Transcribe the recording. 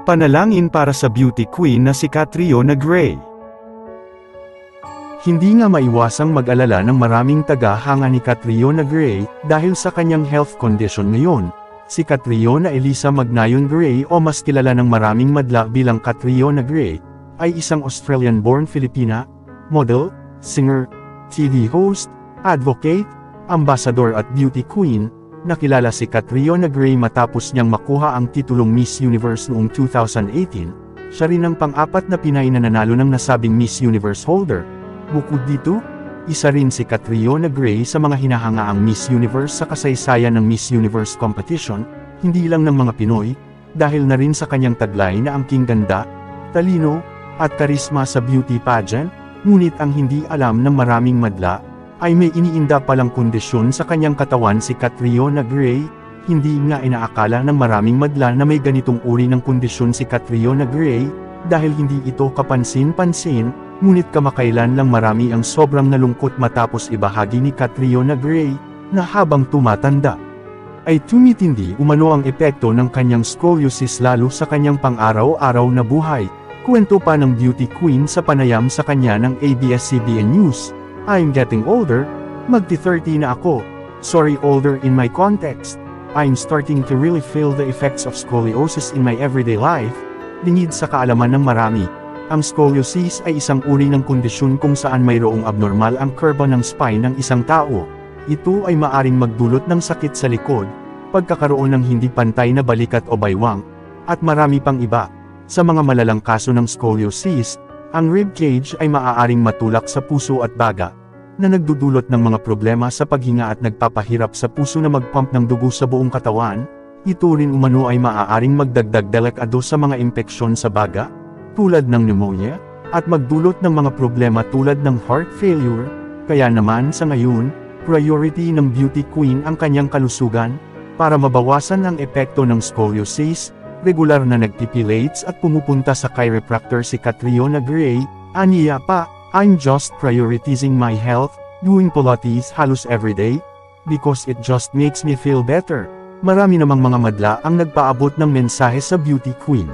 Panalangin para sa beauty queen na si Catriona Gray. Hindi nga maiwasang mag-alala ng maraming tagahanga ni Catriona Gray dahil sa kanyang health condition ngayon. Si Catriona Elisa Magnayon Gray o mas kilala ng maraming madla bilang Catriona Gray, ay isang Australian-born Filipina, model, singer, TV host, advocate, ambassador at beauty queen. Nakilala si Catriona Gray matapos niyang makuha ang titulong Miss Universe noong 2018, siya rin ang pang-apat na Pinay na nanalo ng nasabing Miss Universe holder. Bukod dito, isa rin si Catriona Gray sa mga hinahangaang Miss Universe sa kasaysayan ng Miss Universe competition, hindi lang ng mga Pinoy, dahil na rin sa kanyang taglay na angking ganda, talino, at karisma sa beauty pageant, ngunit ang hindi alam ng maraming madla, ay may iniinda palang kondisyon sa kanyang katawan si Catriona Gray. Hindi nga inaakala ng maraming madla na may ganitong uri ng kondisyon si Catriona Gray, dahil hindi ito kapansin-pansin, ngunit kamakailan lang marami ang sobrang nalungkot matapos ibahagi ni Catriona Gray, na habang tumatanda, ay tumitindi umano ang epekto ng kanyang scoliosis lalo sa kanyang pang-araw-araw na buhay. Kwento pa ng beauty queen sa panayam sa kanya ng ABS-CBN News. I'm getting older, magti-30 na ako. Sorry, older in my context. I'm starting to really feel the effects of scoliosis in my everyday life. Lingid sa kaalaman ng marami, ang scoliosis ay isang uri ng kondisyon kung saan mayroong abnormal ang kurba ng spine ng isang tao. Ito ay maaring magdulot ng sakit sa likod, pagkakaroon ng hindi pantay na balikat o baywang, at marami pang iba. Sa mga malalang kaso ng scoliosis, ang rib cage ay maaaring matulak sa puso at baga, na nagdudulot ng mga problema sa paghinga at nagpapahirap sa puso na mag-pump ng dugo sa buong katawan. Ito rin umano ay maaaring magdagdag delikado sa mga impeksyon sa baga, tulad ng pneumonia, at magdulot ng mga problema tulad ng heart failure. Kaya naman sa ngayon, priority ng beauty queen ang kanyang kalusugan, para mabawasan ang epekto ng scoliosis. Regular na nagpipilates at pumupunta sa chiropractor si Catriona Gray. Aniya pa, I'm just prioritizing my health, doing Pilates halos everyday, because it just makes me feel better. Marami namang mga madla ang nagpaabot ng mensahe sa beauty queen.